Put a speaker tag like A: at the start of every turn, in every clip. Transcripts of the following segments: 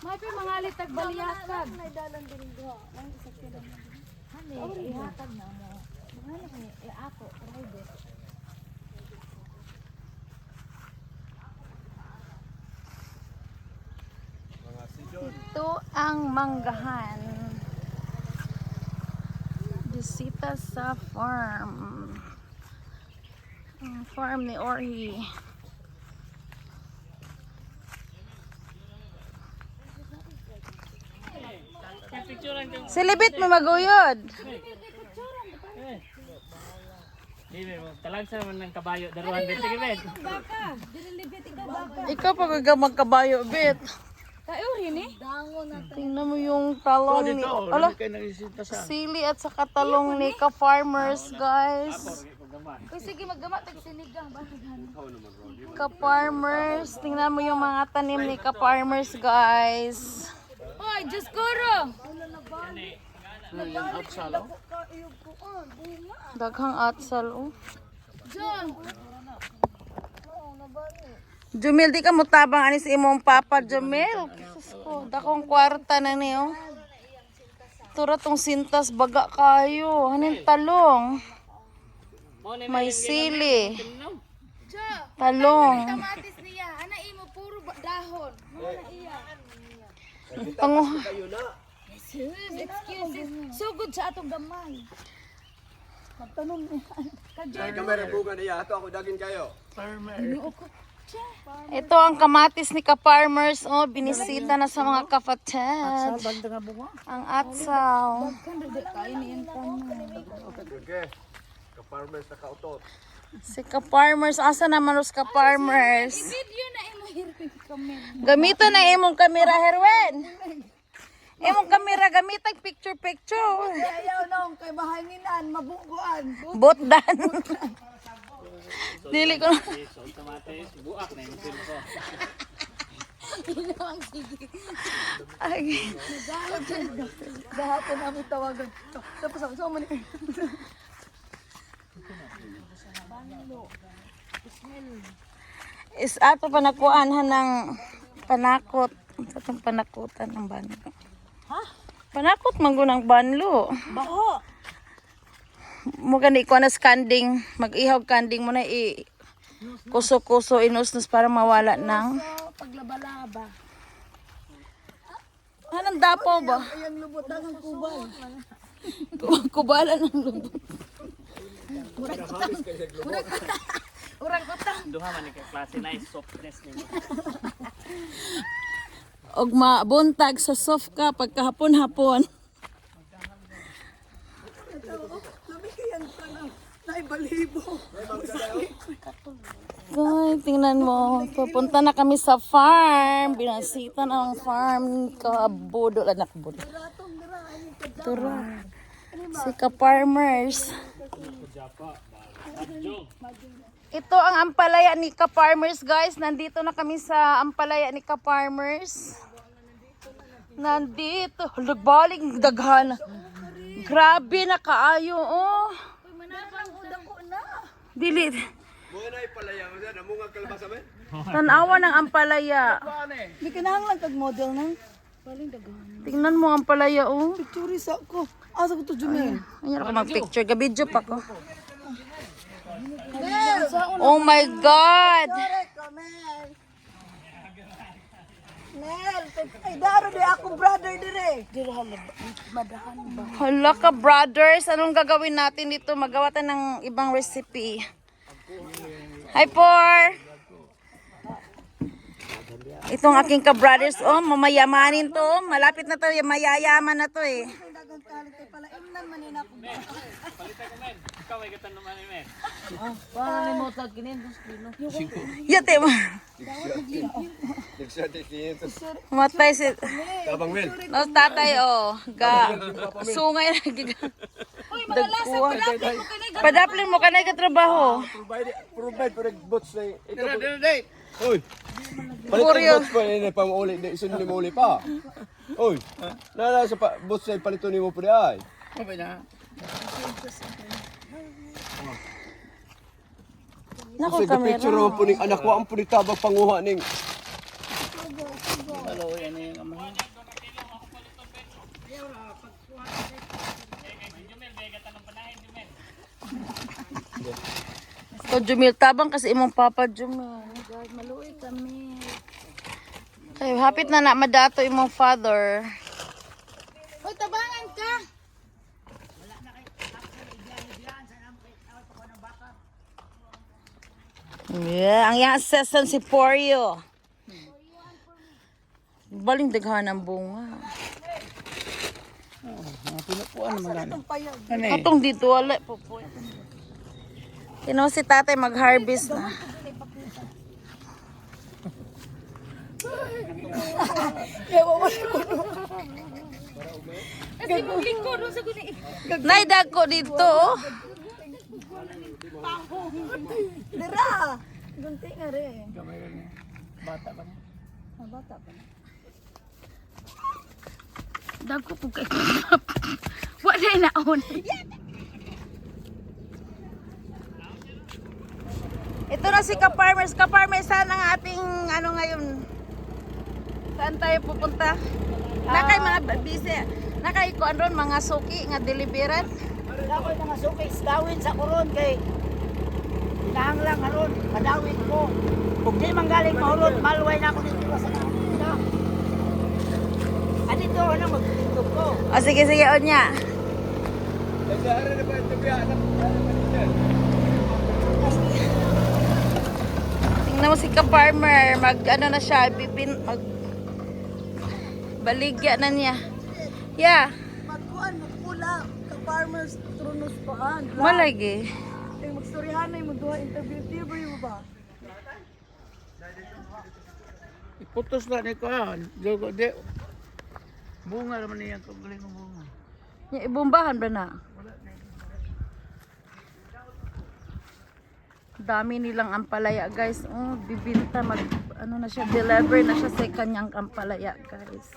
A: May mga litag baliyasag.
B: May dalan din do. Ang isa kilo.
A: Hani, ihatag na mo. Mga ni ako, private. Ito ang manggahan. Bisita sa farm. Ang farm ni Orhi. Silibit mo maguyod.
C: Talagsa naman ng kabayo, daruhan din. Sige, Ben.
A: Baka, dililibit ikaw baka.
D: Ikaw pag magkabayo, bit.
A: Kayo rin eh.
D: Tingnan mo yung talong ni... Ala, sili at saka talong ni ka-farmers, guys.
A: Uy, sige, maggamat at sinigang.
D: Ka-farmers. Tingnan mo yung mga tanim ni ka-farmers, guys.
A: Oy, Diyos kuro!
D: Daghang atsal, oh.
A: John!
D: Jumil, di ka mutabang anis imong papa, Jumil. Jesus ko, dakong kwarta na niyo. Tura tong sintas, baga kayo. Hanin talong. May sili. Talong.
A: Kamatis niya. Ana imo, puro dahon. Muna iya.
D: Pangu
A: Excuses. Sugod sa atong gamay. Magtanong niya.
E: Kamera bukan iya, ato ako daging kayo.
D: Ito ang kamatis ni ka-farmers. Oh, binisita na sa mga kapatid. Ang atsaw.
E: Okay. Ka-farmers na kautot.
D: Si ka-farmers. Asa naman os ka-farmers?
A: Video na imo hirin kami.
D: Gamiton na imong kamera, Herwen. Imong kamera, gamitan picture-picture.
B: Ayaw nung kay mahanginan, mabungguan.
D: Botdan. Dili ko na.
C: Kamatis, buak na yung silpo.
D: Ay.
B: Gahapon namin tawagan. Tapos ako, so mani.
D: Is ato panakuanhan ng panakot. Sa itong panakutan ng banlo.
B: Ha?
D: Panakot manggunang banlo.
B: Baho.
D: Mo gani ko na skanding, mag-ihaw kanding mo na kuso-kuso inusnos para mawala ng
B: So, paglaba-laba.
D: anong dapo ba?
B: Ayang lubot ang kubal.
D: Kubalan ng lubot.
B: Urang utang.
C: Duha man ni klase na softness nimo.
D: Og mabuntag sa soft ka pagkahapon-hapon.
B: Labi kayang tanang. Naibalibo.
D: Ay, tingnan mo. Pupunta na kami sa farm. Binasita na ang farm. Kabudol. Anak budol. Tara. Si ka-farmers. Ito ang ampalaya ni ka-farmers, guys. Nandito na kami sa ampalaya ni ka-farmers. Nandito. Baling daghan. Grabe na kaayo, oh. Dili.
E: Mga na ipalaya mo dyan, namungag kalabasa mo.
D: Tanawa ng ampalaya.
B: Di kinahanglan kag model nang.
D: Tingnan mo ang ampalaya, oh.
B: Picture sa ko. Asa ko to Jumel?
D: Ayan ako mag-picture. Gabidyo pa ko. Oh my God!
B: Mel. Mel, ay daro di ako brother dire. Madahan ba?
D: Hala ka, brothers. Anong gagawin natin dito? Magawa tayo ng ibang recipe. Hi, Por! Itong aking ka-brothers, oh, mamayamanin to. Malapit na to, mayayaman na to eh.
B: Dagang kalit kay pala imnan man ina ko.
C: Palitan ko, men. Ikaw ay gatan naman ni men.
D: Yate mo. Matay si...
E: Tabang Mel.
D: No, tatay, oh. Sungay na giga. Dagkuhan. Padaplin mo ka na katrabaho.
E: Provide for the bots na ito. Uy! Palit ang bots pa yun, pang-uli. Isun ni mo uli pa. Uy! Nala sa bots na palito ni mo pa di ay.
D: Nako,
E: Sa picture
D: kamera.
E: mo po ning anak ko, ang punitabang panguha ning
C: Hello, yan yung amahin.
D: O Jumil, tabang kasi imong papa Jumil. God, maluoy kami. Okay, hapit na madato imong father. Hoy, tabangan ka. Yeah, ang iyang assistant si Porio. Baling daghan ng bunga. Atong dito wala po po. Tino si tatay mag-harvest na. Naidag ko dito. Oh.
B: Dira! Gunti nga rin.
E: Bata ba niya?
B: Bata pa na.
D: Dagko po kay wala na on. Ito na si Ka-Farmers. Ka-Farmers, saan ang ating ano ngayon? Saan tayo pupunta? Nakay mga busy. Nakay ko andron mga suki nga deliveran.
B: Ako na nga sukis, dawin sa kuron kay nahanglang haron, kadawin ko. Kung di manggaling mahulot, malway na ako dito sa kanila. Dito na magtutog ko.
D: O sige sige on niya.
E: Nag-aaral na ba ito biya?
D: Tingnan mo si Ka-Farmer, mag ano na siya, mag baligya na niya. Yeah,
B: Magkuhan, magkulang. Ka-farmers, trunos paan.
D: malagi.
B: Ay, magstoryahan na yung duha interview mo ba?
F: Iputos na ni Kuan. Jogo de. Bunga naman niya kung galing ng bunga.
D: Ibumbahan ba na? Dami nilang ampalaya, guys. Oh, bibinta mag ano na siya, deliver na siya sa kanyang ampalaya, guys.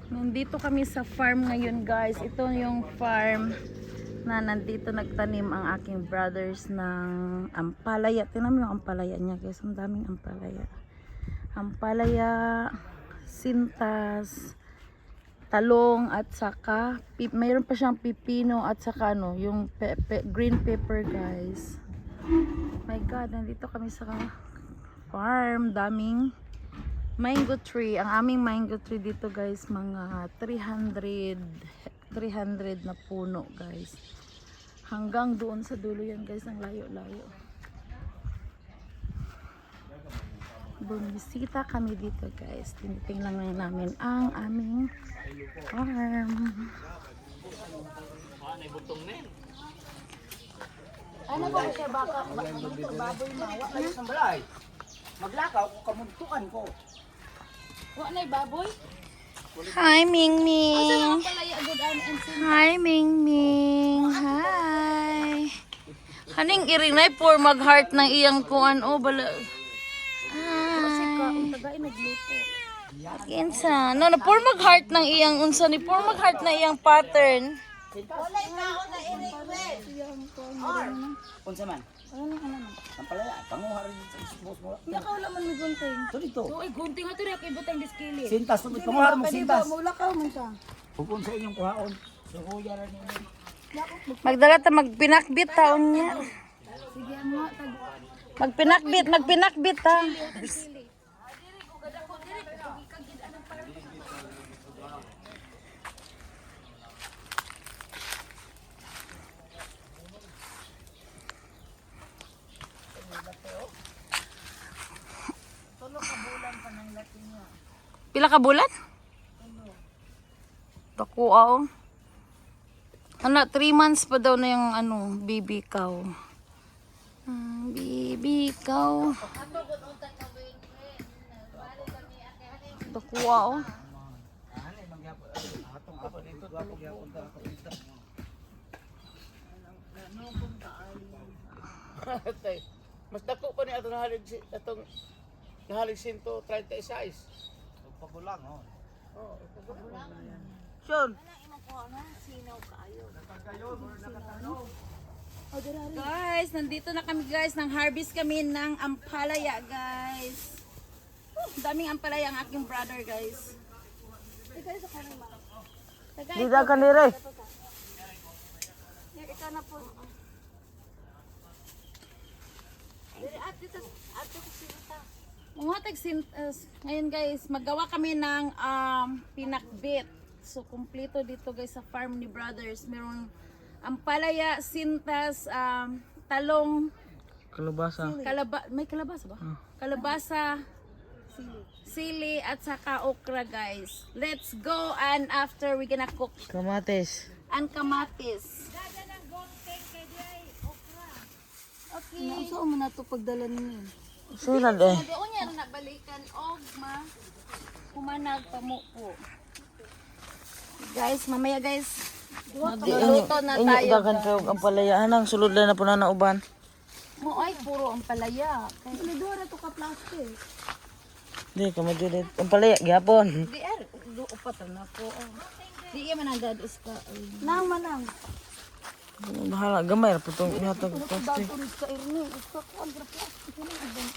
D: Nandito kami sa farm ngayon, guys. Ito yung farm na nandito nagtanim ang aking brothers ng ampalaya. Tingnan mo yung ampalaya niya, guys. Ang daming ampalaya. Ampalaya, sintas, talong, at saka mayroon pa siyang pipino at saka ano, yung green pepper, guys. My God, nandito kami sa farm. Daming mango tree. Ang aming mango tree dito, guys, mga 300 na puno, guys. Hanggang doon sa dulo yan, guys. Ang layo-layo. Bumisita kami dito, guys. Tinitingnan lang namin ang aming farm.
C: Ano yung butong na yun?
B: Ano ba siya baka baboy na wa kayo sa balay. Maglakaw ko kamuntukan ko.
A: Wa na baboy.
D: Hi, Ming Ming.
A: Palaya good and
D: Hi, Ming Ming. Hi. Haning irinay for mag-heart ng iyang kuan o bala. Hi.
A: tagay nagluto.
D: Kinsa? No, na for mag-heart ng iyang unsa ni for mag-heart na iyang pattern.
B: Unsa man? Ang palaya, panguha rin sa isbos mo.
A: Nakaw laman mi gunting.
B: Ito dito.
A: So ay gunting ato ra kay butang diskili.
B: Sintas, panguha mo sintas.
A: Mulakaw man siya.
B: Pupun sa inyong kuhaon. Suhuya rin ninyo.
D: Magdala ta magpinakbit taon niya.
A: Sige mo tag
D: Magpinakbit ta. Pila ka bulan? Tako oh. Ano, 3 months pa daw na yung ano, baby cow. Baby cow. Tako oh.
F: Mas dako pa ni atong nahalig atong nahalig 136.
B: Pagulang, oh.
F: Sean,
D: Guys, nandito na kami guys. Nang harvest kami ng ampalaya guys. Daming ampalaya ang aking brother guys.
B: Di dagan dire.
D: Ikaw na po. Mga tagsintas. Ngayon guys, magawa kami ng pinakbit. So, kumpleto dito guys sa farm ni brothers. Meron ampalaya, sintas, talong,
F: Kalabasa.
D: may kalabasa ba? Kalabasa, sili, at saka okra guys. Let's go and after we gonna cook
F: Kamates.
D: and kamatis. Okay. Nauso mo na ito pagdala ninyo.
F: Sunan eh.
D: Doon yan na balikan og humanag pamupo. Guys, mamaya guys. Magluluto na tayo.
F: Dagan kayo ang palayaan ang sulod na po na nauban.
D: Mo ay puro ang palaya. Kaya na to ka plastic.
F: Di ka majulit. Ang palaya gyapon.
D: Di er, upat na po. Di man ang dadis ka. Nang manang.
F: Bahala gamay ra putong ihatag plastic.
D: Turis ka irni. Gusto ko ang plastic na ibang.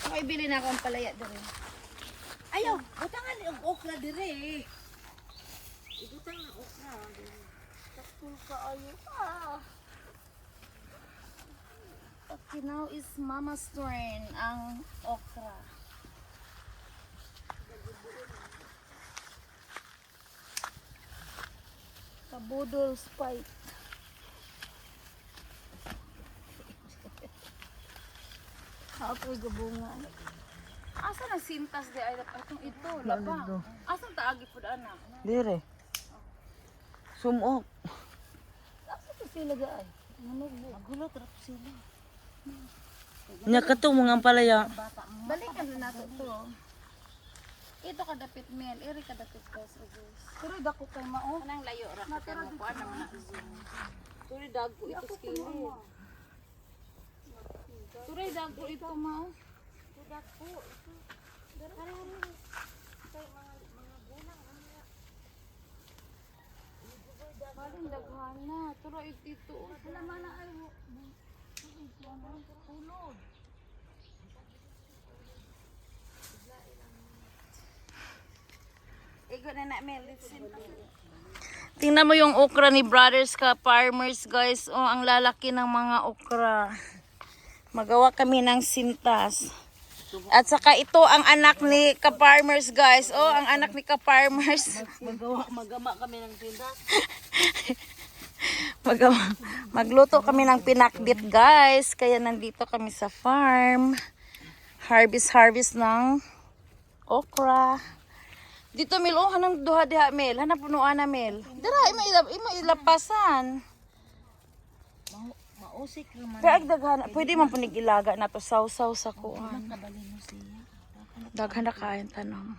D: Okay, bili na ako ang palaya dere.
A: Ayaw, butangan ang okra dire. Ibutang na okra. Takul ka ayo.
D: Okay, now is Mama's turn ang okra. Kabudol spike. Apoy gabungan. Asa na sintas di ay atong ito labang. Asa taagi pud ana?
F: Dire. Sumok.
D: Asa to sila gaay? Magulat ra to sila.
F: Nya katong mga palaya.
D: Balikan na nato to. Ito kadapit mel, iri kadapit ko sa guys. Pero dako kay mao. Anang layo ra ka mo kuan naman na zoom. Turi dagko ito skili. Turi dagko ito mao.
A: Dako.
D: Maling daghana. Turo ito. Wala man na ay tulog. Igo na na Mel. Tingnan mo yung okra ni brothers ka farmers guys. Oh, ang lalaki ng mga okra. Magawa kami ng sintas. At saka ito ang anak ni ka-farmers guys. Oh, ang anak ni ka-farmers.
B: Magama kami ng sintas.
D: Magluto kami ng pinakbit guys. Kaya nandito kami sa farm. Harvest ng okra. Dito Mel, oh, hanang duha diha Mel. Hanap punuan na Mel. Dira, ima ilapasan.
B: Mausik naman.
D: Daghan, pwede man punig ilaga na to sausaw sa kuan. Daghan na kain tanong.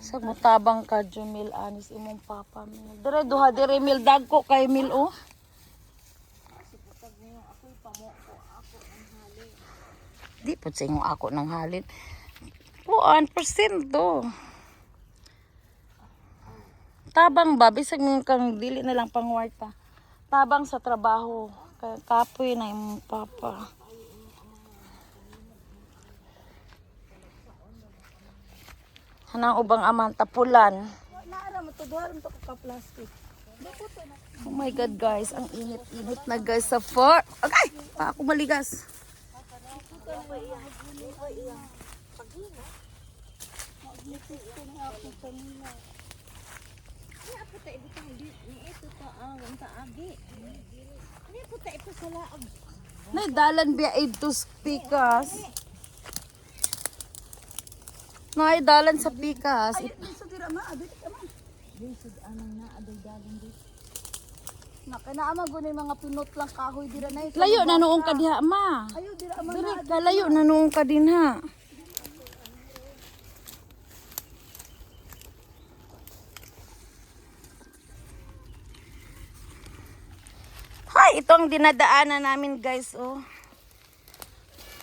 D: Sa mutabang ka Jumil anis imong papa Mil. Dire duha dire Mil dagko kay Mil oh. Di po sa inyo ako ng halin. Kuan porsyento. Tabang ba bisag mo kang dili na lang pangwarta. Tabang sa trabaho. Kaya kapoy na imong papa. Hanang ubang aman tapulan.
A: Naara mo to duharon to ka plastic.
D: Oh my god guys, ang init-init na guys sa fort. Okay, pa ako maligas. Nay dalan biya ito pikas. Nay dalan sa pikas.
A: Nakanaama guni mga pinot lang kahoy dira na.
D: Layo na noong ka diha ma.
A: Ayo dira ama.
D: Diri ka layo na noong ka din ha. Hay! Ito ang dinadaanan namin guys, oh.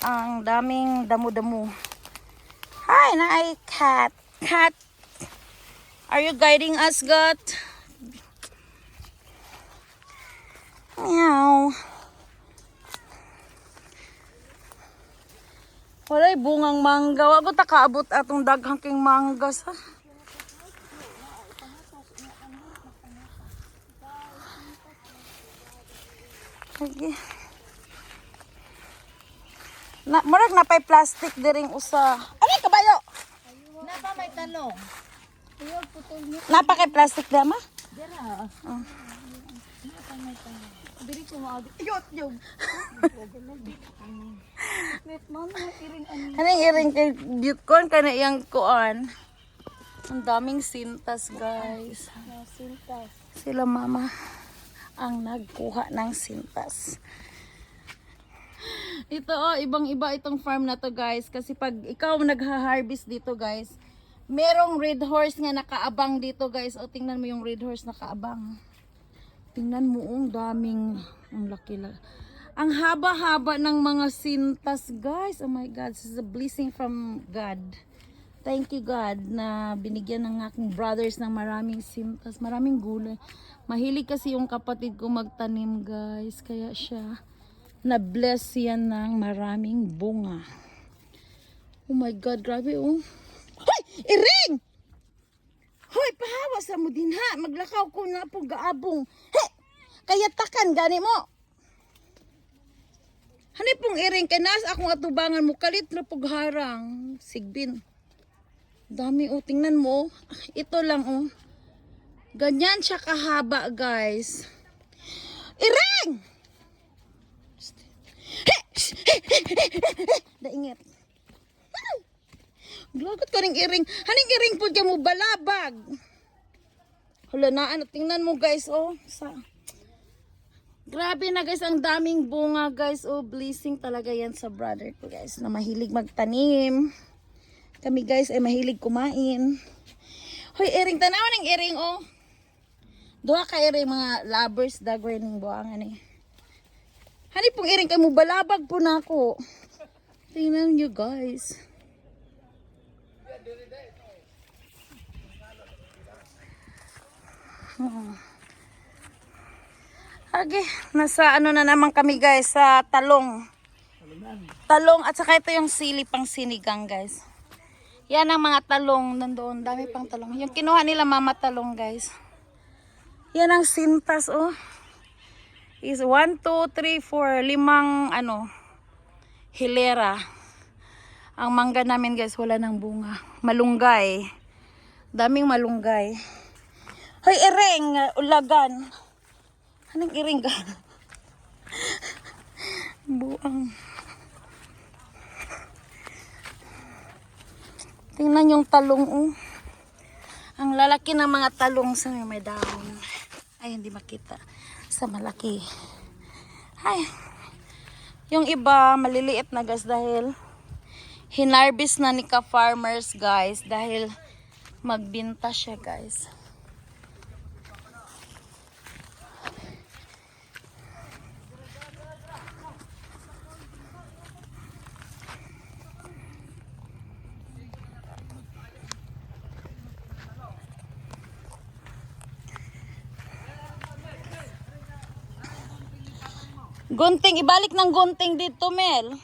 D: Ang daming damo-damo. Hi, Nai Cat. Cat. Are you guiding us, God? Meow. Walay bungang mangga. Wago ta kaabot atong daghang king manggas, ha? Okay. Murag na pay plastic diring usa. Ano kabayo?
A: Napa may talong. Ayun, putol niyo.
D: Napa kay plastic dama?
A: Dira.
D: Oh.
A: Napa may talong. Diri ko maagi. Ayot, yung. Net man, iring ano.
D: Anong iring kay Bitcoin ka na iyang kuan? Ang daming sintas, guys.
A: Sintas.
D: Sila mama ang nagkuha ng sintas. Ito oh, ibang-iba itong farm na to, guys. Kasi pag ikaw nagha-harvest dito, guys, merong red horse nga nakaabang dito, guys. O, tingnan mo yung red horse nakaabang. Tingnan mo, ang daming, ang laki-laki. Ang haba-haba ng mga sintas, guys. Oh my God, this is a blessing from God. Thank you, God, na binigyan ng aking brothers ng maraming sintas, maraming gulay. Mahilig kasi yung kapatid ko magtanim, guys. Kaya siya na-bless yan ng maraming bunga. Oh my God, grabe, oh. Hoy! Iring! Hoy, pahawa sa mo din, ha? Maglakaw ko na po gaabong. He! Kaya takan, gani mo. Hani pong iring, kay nas akong atubangan mo, kalit na pagharang. Sigbin. Dami, oh, tingnan mo. Ito lang, oh. Ganyan siya kahaba, guys. Iring! Daingit. Glagot ka ring iring. Haning iring po dyan mo balabag. Hala na, ano, tingnan mo guys, oh. Grabe na guys, ang daming bunga guys. Oh, blessing talaga yan sa brother ko guys, na mahilig magtanim. Kami guys ay mahilig kumain. Hoy, iring, tanawan ng iring, oh. Duha ka iring, mga lovers, dagway ng buwangan eh. Hani pong iring kay mo balabag po na ako. Tingnan nyo guys. Okay, nasa ano na naman kami guys, sa talong. Talong at saka ito yung sili pang sinigang guys. Yan ang mga talong nandoon, dami pang talong. Yung kinuha nila mama talong guys. Yan ang sintas oh. Is 1, 2, 3, 4, 5 ano hilera. Ang mangga namin guys wala nang bunga. Malunggay. Daming malunggay. Hoy iring, ulagan. Anong iring ka? Buang. Tingnan yung talong oh. Ang lalaki ng mga talong sa may dahon. Ay hindi makita. Sa malaki. Ay. Yung iba maliliit na guys dahil hinarvest na ni ka-farmers guys dahil magbinta siya guys. Gunting, ibalik ng gunting dito, Mel.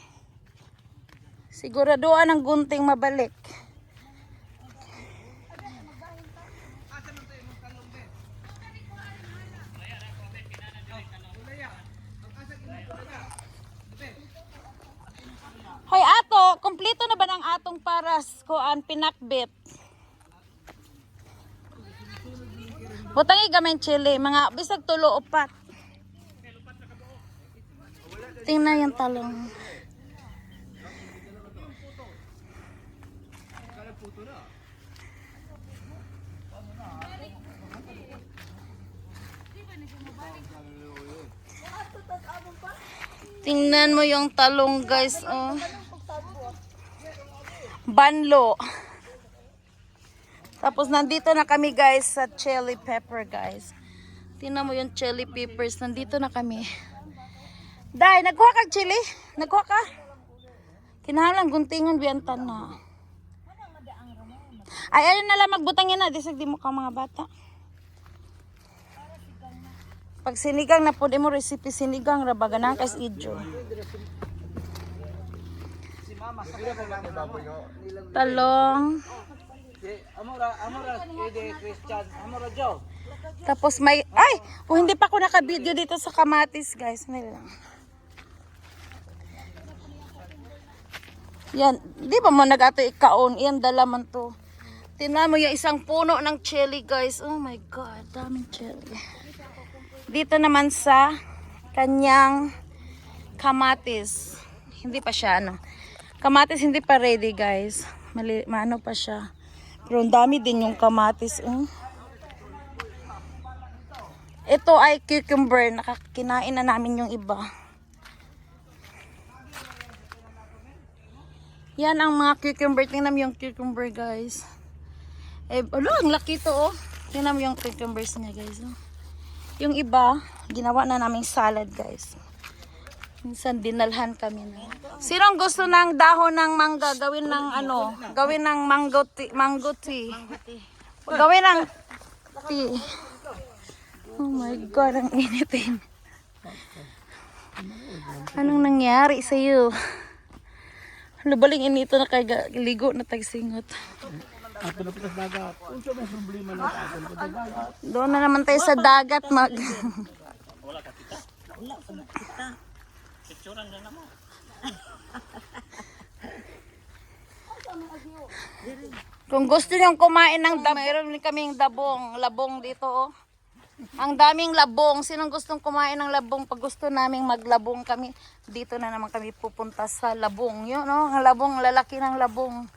D: Siguraduhan ng gunting mabalik. Hoy, ato, kompleto na ba ng atong paras ko ang pinakbit? Butangi gamay chili, mga bisag tulo upat. Tingnan yung talong. Tingnan mo yung talong guys, oh. Banlo. Tapos nandito na kami guys sa chili pepper guys. Tingnan mo yung chili peppers, nandito na kami. Day, nagkuha ka chili? Nagkuha ka? Kinahanglan guntingon biyantan na. Ay, ayun na lang magbutang yan na. Disag di mo ka mga bata. Pag sinigang na po, di mo recipe sinigang, rabaga na kay idyo. Talong. Tapos may, ay! Kung hindi pa ako naka-video dito sa kamatis, guys. May lang. Yan, di ba mo nag-ato ikaon? Yan, dala man to. Tingnan mo yung isang puno ng chili, guys. Oh my God, daming chili. Dito naman sa kanyang kamatis. Hindi pa siya, ano. Kamatis hindi pa ready, guys. Maano pa siya. Pero ang dami din yung kamatis. Ito ay cucumber. Nakakinain na namin yung iba. Yan ang mga cucumber. Tingnan mo yung cucumber, guys. Eh, ang laki to, oh. Tingnan mo yung cucumbers niya, guys. Oh. Yung iba, ginawa na naming salad, guys. Minsan dinalhan kami na. Sinong gusto ng dahon ng mangga? Gawin ng ano? Gawin ng mango tea. Gawin ng tea. Oh my God, ang initin. Anong nangyari sa'yo? Lubaling inito na kay ligo na tagsingot. Doon na naman tayo sa dagat mag. Kung gusto niyo kumain ng dabong, meron kaming labong dito, oh. Ang daming labong. Sinong gustong kumain ng labong? Pag gusto naming maglabong kami, dito na naman kami pupunta sa labong. Yun, no? Ang labong, lalaki ng labong.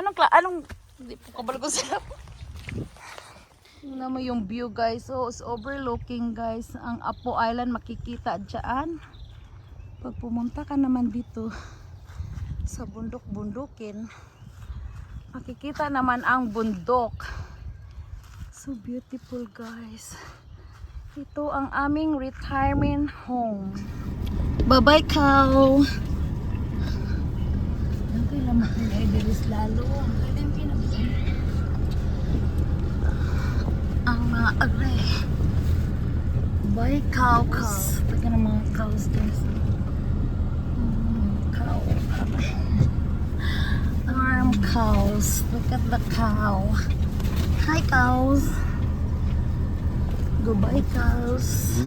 D: Anong, hindi po kabalo ko sa labong. Tingnan mo yung view, guys. So, it's overlooking, guys. Ang Apo Island makikita dyan. Pag pumunta ka naman dito sa bundok-bundukin, makikita naman ang bundok. So beautiful, guys. Ito ang aming retirement home. Bye-bye, cow. Ang kailangan ko na i-release lalo. Ang mga agre. Bye, cow. Tignan ang mga cows, guys. Cow. Arm cows. Look at the cow. Hi, cows. Goodbye, cows.